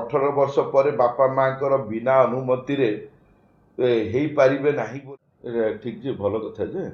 18 वर्ष पर बापा माँ बिना अनुमति रे हो पारे ना ठीक जे भल कथा जे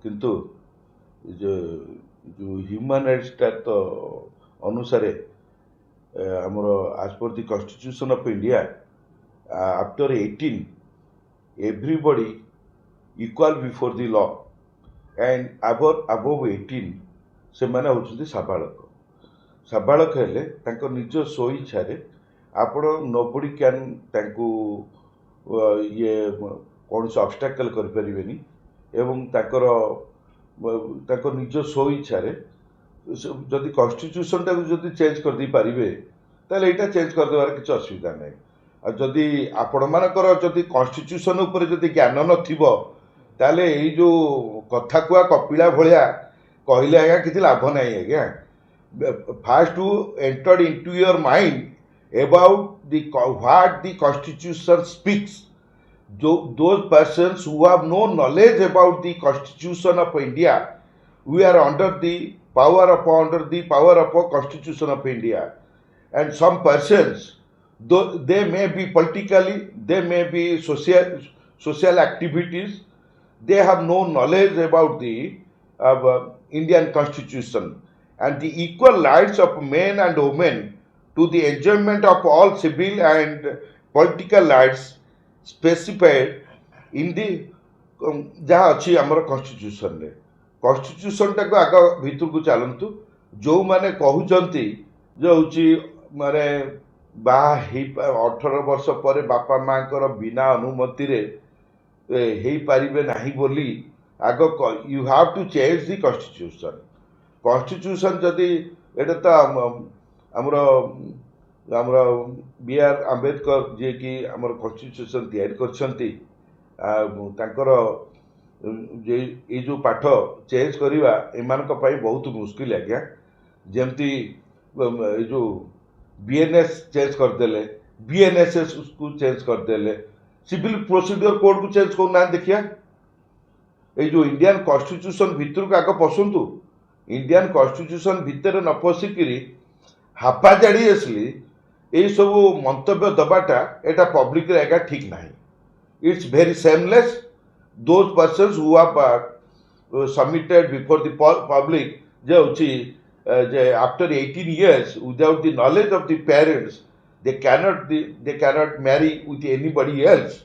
किंतु जो जो ह्यूमन राइट्स तो अनुसार आमर आज per the constitution of India after 18 everybody equal before the law and above 18 से माने होचुंती साबालक साबालक हेले तांको निज स्वेच्छा रे आपण नोबडी कैन तांको ये कौन से ऑब्स्टेकल कर परिबेनी एवं तांको निज स्वेच्छा रे जदि कॉन्स्टिट्यूशन टाको जदि चेंज कर दी पारिबे ताले एटा चेंज कर देबार किछ असुविधा नै आ जदि आपण मानकर जदि कॉन्स्टिट्यूशन ऊपर जदि ज्ञान नथिबो ताले एई जो कथा कुआ कपिला भलिया कहले आज्ञा किछि लाभ नै आज्ञा first to enter into your mind about the what the constitution speaks those persons who have no knowledge about the constitution of India. We are under the power of constitution of India, and some persons, though they may be politically, they may be social activities, they have no knowledge about the Indian constitution and the equal rights of men and women to the enjoyment of all civil and political rights specified in the जहाँ अच्छी आमर constitution रे constitution टाको आग भीतर को चलतु जो माने कहउचंती जो होची माने 18 वर्ष पर बापा माँ बिना अनुमति रे हो पारे ना बोली आग you have to change the constitution जदि एटा तो आमर आमर बी आर आंबेडकर जे कि आमर कॉन्स्टिट्यूशन तैयारी करछंती तांकर ये जो पाठ चेंज करवा एमान बहुत मुश्किल आज्ञा जमती जो बीएनएस चेंज करदेले बीएनएसएस को चेंज करदेले सिविल प्रोसीड्योर कोड को चेंज करना देखिया ये जो इंडियन कॉन्स्टिट्यूशन भितर को आग पसंतु इंडियन कॉन्स्टिट्यूशन भितर न पशिकी हापाजाड़ी असली ये सब मंतव्य दबाटा एटा पब्लिक रे ठीक ना it's very seamless those persons who have submitted before the public जे होची जे after 18 years without the knowledge of the parents they cannot marry with anybody else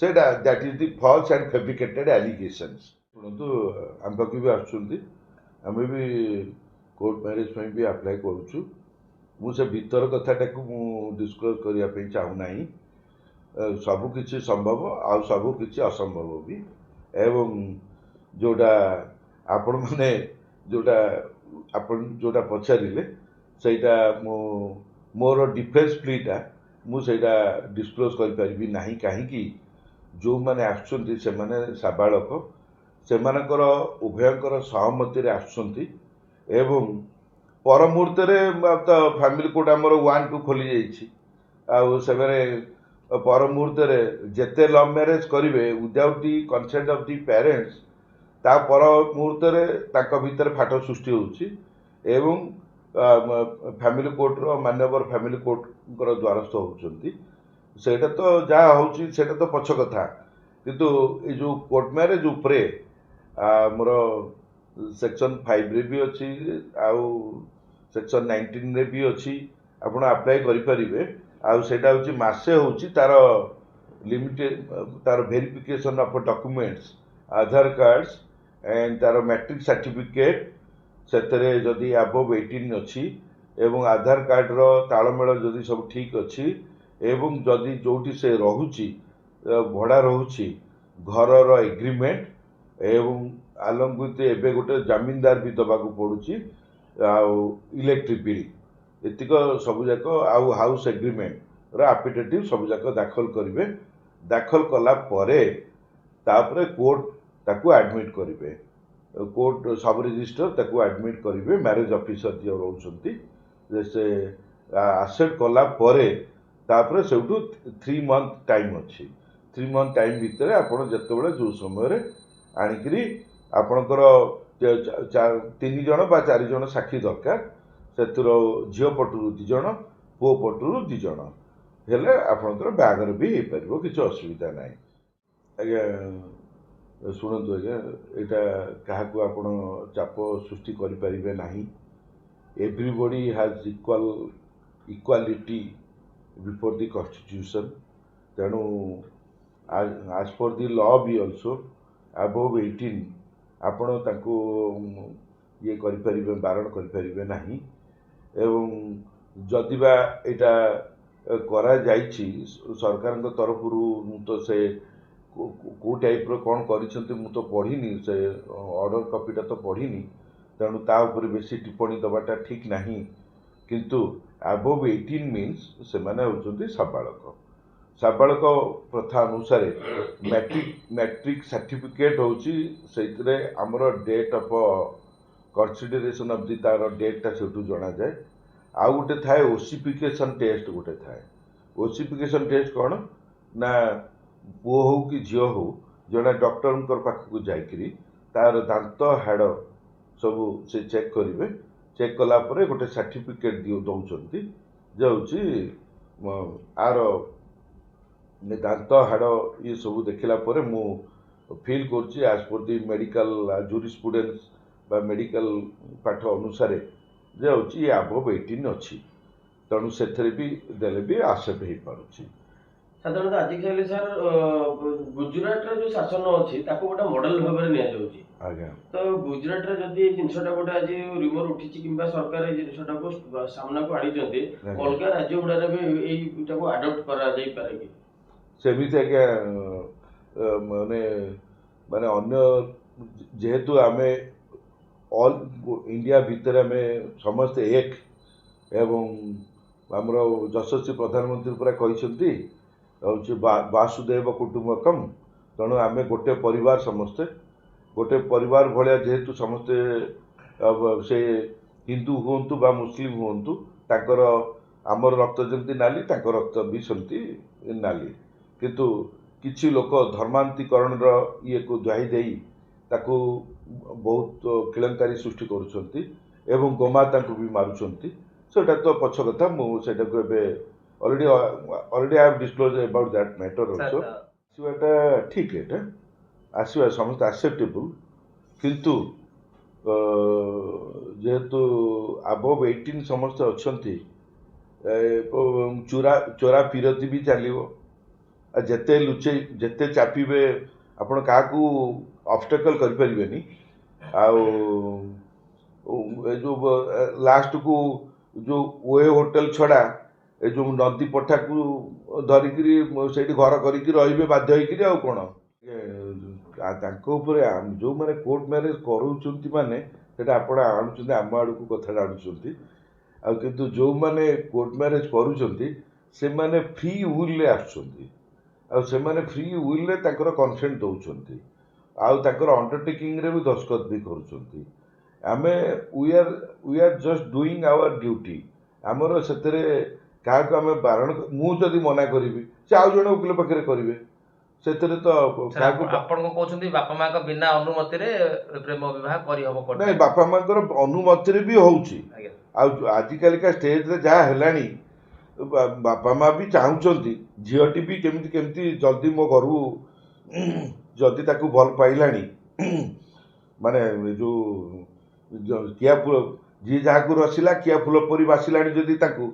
so that is the false and fabricated allegations परंतु हम पाखी भी आछुंती हमें भी court marriage में भी अप्लाई करूछु मुझे भीतर कथाटा को डिस्क्लोज करने चाहू ना सबकि संभव आ सबकि असंभव भी एवं जोटा आपण मैंने जोटा पचारे सेटा मोर डिफेन्स प्लीटा मुझे डिस्क्लोज करें ना कहीं जो मैंने आसुँच से साबालक से उभयंकर सहमति आसुँच एवं पर मुहूर्त तो फैमिली कोर्ट आमर 1-2 खोली जाइए पर मुहूर्त जेते लव मैरेज करेंगे without the consent of the parents ता पर मुहूर्त भितर फाट सृष्टि होउछि एवं फैमिली कोर्टर मान्यवर फैमिली कोर्ट द्वारस्थ होउछंती सेटा तो जहाँ होउछि सेटा तो पछ कथा किंतु ये जो कोर्ट मैरेज उपरे मोर सेक्शन 5 रे भी अच्छी आउ सेक्शन 19 रे भी अच्छी आपण अप्लाई करि परिबे आउ सेटा होछि मासे होछि तार लिमिटेड तार verification of documents Aadhaar cards and तार मैट्रिक सर्टिफिकेट सेतरे जदि अबव 18 अच्छी एवं आधार कार्ड रो तालमेल जदि सब ठीक अच्छी एवं जदि जोटी से रहुछि भड़ा रहुछि घर रो एग्रीमेंट एवं आलंग विथ एबे गोटे जमींदार भी दबाक पड़ुछि इलेक्ट्रिक बिल एतिक सबुजाक आउ हाउस एग्रीमेंट रो एफिडेविट सबुजाक दाखल करेंगे दाखल कला परे तापरे कोर्ट ताकू एडमिट करेंगे कोर्ट सब रजिस्टर ताकू एडमिट करेंगे मैरिज ऑफिसर जो रोचंती जैसे आसेप्ट कला परे तापरे सेठू 3 month टाइम अच्छी 3 month टाइम भितर आपड़ जिते जो समय आणिकी आपणकर 3 जन बा 4 जन साक्षी दरकार से झील पटू 2 जन पुओ पटू 2 जन हेले आपणकर बाहागर भी हो पार किसी असुविधा ना आज्ञा शुणु आज्ञा यहाँ क्या आप चाप सृष्टि करें ना everybody has equality before the constitution तेणु as per the law भी also above 18 आपण ताको ये करि परिबे बारण करि परिबे नाही एवं जदि बा एटा करा जाइछि सरकार तरफरु तो से को टाइप रो कोन करिसंते मु तो पढ़िनी से ऑर्डर कॉपीटा तो पढ़िनी तेणु ता ऊपर बेसी टिप्पणी दबाटा ठीक नाही किंतु above 18 मीन्स से माने होचंती साबालक साबालक प्रथा अनुसार मैट्रिक सर्टिफिकेट होची सेइतरे हमरो date of consideration of the तार डेटा सेठू जना जाए आउ गोटे थाए ओसीफिकेशन टेस्ट गोटे थाए ओसीफिकेशन टेस्ट कौन ना पुओ हो कि झील हो जड़े डॉक्टर पाखक जाकरी तार दांत हाड़ सब से चेक करेंगे चेक कलापर गोटे सर्टिफिकेट दौरान जो आर दांत हाड़ ये सब देखला मु फील कर एज पर दी मेडिकल जूरिस्प्रुडेंस बा मेडिकल पाठ अनुसार जे हूँ अबव 18 अच्छी तेणु से भी देले भी आसेप्ट हो पारुछि साधारणतः आजिकल सर गुजरात रे जो शासन अच्छी गोटे मॉडल भाव में निया जाउछि आज्ञा तो गुजरात रे जदि जिनसटा गोटे आज रिमोर उठी किंबा सरकार जिनसटा को सामना को आनी चंती अलग राज्य गुडा रे भी एटा को अडॉप्ट करा जाई पारे कि सेमिति आज्ञा माने माने अन्य जेहेतु आमे ऑल इंडिया भितर में समस्त एक एवं आमर यशस्वी प्रधानमंत्री पूरा कहते हूँ वासुदेव कुटुंबकम तेणु आम गोटे परिवार समस्ते गोटे परिवार भाया जेहेतु समस्ते से हिंदू हूँ बा मुस्लिम हूँ ताकर आमर रक्त जमी नाली ताकर रक्त भी सेमती नाली किंतु किछि लोक धर्मांतरीकरण ये को दुहाई दे ताकू बहुत केलेंकारी सृष्टि करुछंती एवं गोमाता को भी मारुछंती सेटा तो पछ कथा मुझे already I have disclose about that matter also आसवाटा ठीक है आसवा समस्त एक्सेप्टेबल किंतु जेहेतु अबव 18 समस्त अच्छी चोरा फिरती भी चलो जेते लुचे जेते चापिबे आपण क्या ऑब्स्टेकल करें जो लास्ट को जो ओए होटल छड़ा ए जो नदी पठा को धरिकी से घर करेंगे बाध्य होकर आउ कौन जो मैंने कोर्ट मैरेज करूँ माने आपड़ आणुंट आम आड़ को कथा आणुंट आंतु जो मैंने कोर्ट मैरेज करुँचे फ्री विल आसुँच फ्री विल कनसेंट दौरान आउर अंडरटेकिंग रे भी दस्खत भी करुँच आमे we are just doing our duty आमर से क्या आम बारण मुझे मना करी से आउ जड़े वकिल पाखे करेंगे से बापा माँ बिना अनुमति प्रेम विवाह नहीं बापा माँ अनुमति भी होउछि आजिकल का स्टेज रे जहाँ है बापा माँ भी चाहूँगी झीटी भी केमती केमती जल्दी मो घर जदि ताकू भल पाइलानी माने जो किया फूल जी जहाँ को रसिला किया फूल परी बासिला जदि ताकू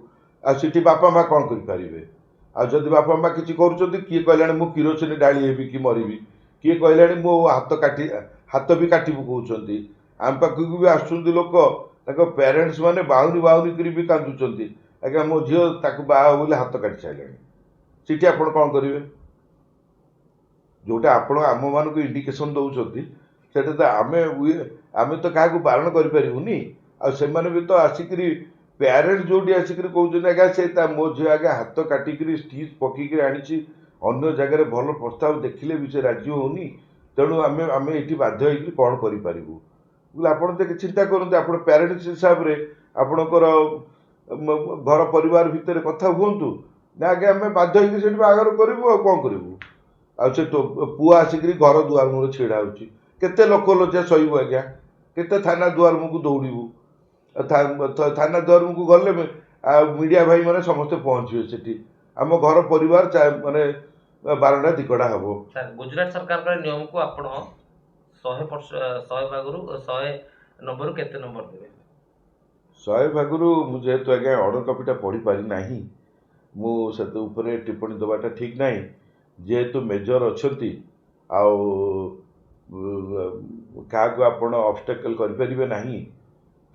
आठी बापा माँ कौन करें आदि बापा माँ किसी कर किए कहला मु किरोसिन डाली हेबी कि मरबी किए कहला मो हाथ भी काटबू कहते आम पाखक भी आसुँच लोक पेरेन्ट्स मैंने बाहुनी बाहुनी कर भी कांदुंट आज्ञा मो झील ताकू बाहा बोले हाथ काटी सारे सीटी आप कौन करेंगे जोटा आपण आम मान इंडिकेशन दौरान से आम तो क्या बारण करें से भी तो आसिक पेरेन्ट्स जो आसिक कहते आज्ञा से मो झी आज्ञा हाथ काटिक स्टिच पकईक आनी अन्न जगार भल प्रस्ताव देखिले भी से राजी होनी तेणु आम आम ये बाध्य हो कौन करूँ आप चिंता करते आप पेरेन्ट्स हिसाब से आपणकर घर परिवार भितर कथा हूँ ना आज्ञा आम बाध्य हो बाहर करूँ कौन करूँ आसे पुआ आसिक घर दुआर मुझे छिड़ा होते लोक लज्जा सहबू आज्ञा केते थाना दुआर मुझको दौड़ू थाना दुआर मुझको गले मीडिया भाई मैंने समस्ते पहुँचे से ଆମ ଘର ପରିବାର ମାନେ 12ଟା ଦିକଡ଼ା ହବ। ସାର୍ ଗୁଜରାଟ ସରକାରଙ୍କ ନିୟମକୁ ଆପଣ 100 ଭାଗରୁ 100 ନମ୍ବରରୁ କେତେ ନମ୍ବର ଦେବେ? 100 ଭାଗରୁ ମୁଁ ଯେହେତୁ ଆଜ୍ଞା ଅର୍ଡ଼ର କପିଟା ପଢ଼ିପାରି ନାହିଁ, ମୁଁ ସେଥି ଉପରେ ଟିପ୍ପଣୀ ଦେବାଟା ଠିକ୍ ନାହିଁ। ଯେହେତୁ ମେଜର ଅଛନ୍ତି ଆଉ କାହାକୁ ଆପଣ ଅବଷ୍ଟେକଲ୍ କରିପାରିବେ ନାହିଁ,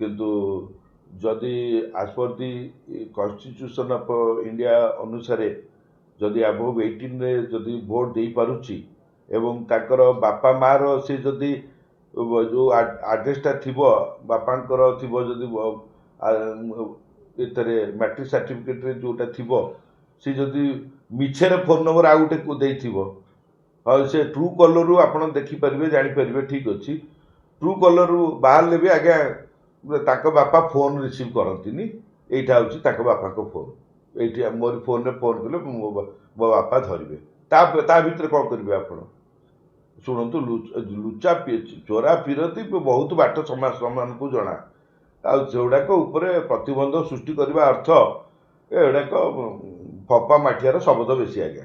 କିନ୍ତୁ ଯଦି ଆଜ୍ per the constitution of India ଅନୁସାରେ ଯଦି ଆବଭ୍ 18ରେ ଯଦି ଭୋଟ୍ ଦେଇପାରୁଛି ଏବଂ ତାଙ୍କର ବାପା ମାଆର ସେ ଯଦି ଯେଉଁ ଆଡ୍ରେସଟା ଥିବ, ବାପାଙ୍କର ଥିବ ଯଦି ଏଥିରେ ମ୍ୟାଟ୍ରିକ୍ ସାର୍ଟିଫିକେଟରେ ଯେଉଁଟା ଥିବ, ସେ ଯଦି ମିଛରେ ଫୋନ୍ ନମ୍ବର ଆଉ ଗୋଟେ ଦେଇଥିବ, ହଁ ସେ ଟ୍ରୁ କଲର୍ରୁ ଆପଣ ଦେଖିପାରିବେ, ଜାଣିପାରିବେ। ଠିକ୍ ଅଛି, ଟ୍ରୁ କଲର୍ରୁ ବାହାରିଲେ ବି ଆଜ୍ଞା ତାଙ୍କ ବାପା ଫୋନ୍ ରିସିଭ୍ କରନ୍ତିନି। ଏଇଟା ହେଉଛି ତାଙ୍କ ବାପାଙ୍କ ଫୋନ୍। ଏଇଠି ମୋର ଫୋନ୍ରେ ଫୋନ୍ କଲେ ମୋ ବାପା ଧରିବେ। ତା ଭିତରେ କ'ଣ କରିବେ ଆପଣ? ଶୁଣନ୍ତୁ, ଚୋରା ଫିରତି ବହୁତ ବାଟ ସମାନକୁ ଜଣା। ଆଉ ସେଗୁଡ଼ାକ ଉପରେ ପ୍ରତିବନ୍ଧ ସୃଷ୍ଟି କରିବା ଅର୍ଥ ଏଗୁଡ଼ାକ ଫପା ମାଠିଆର ଶବଦ ବେଶୀ ଆଜ୍ଞା।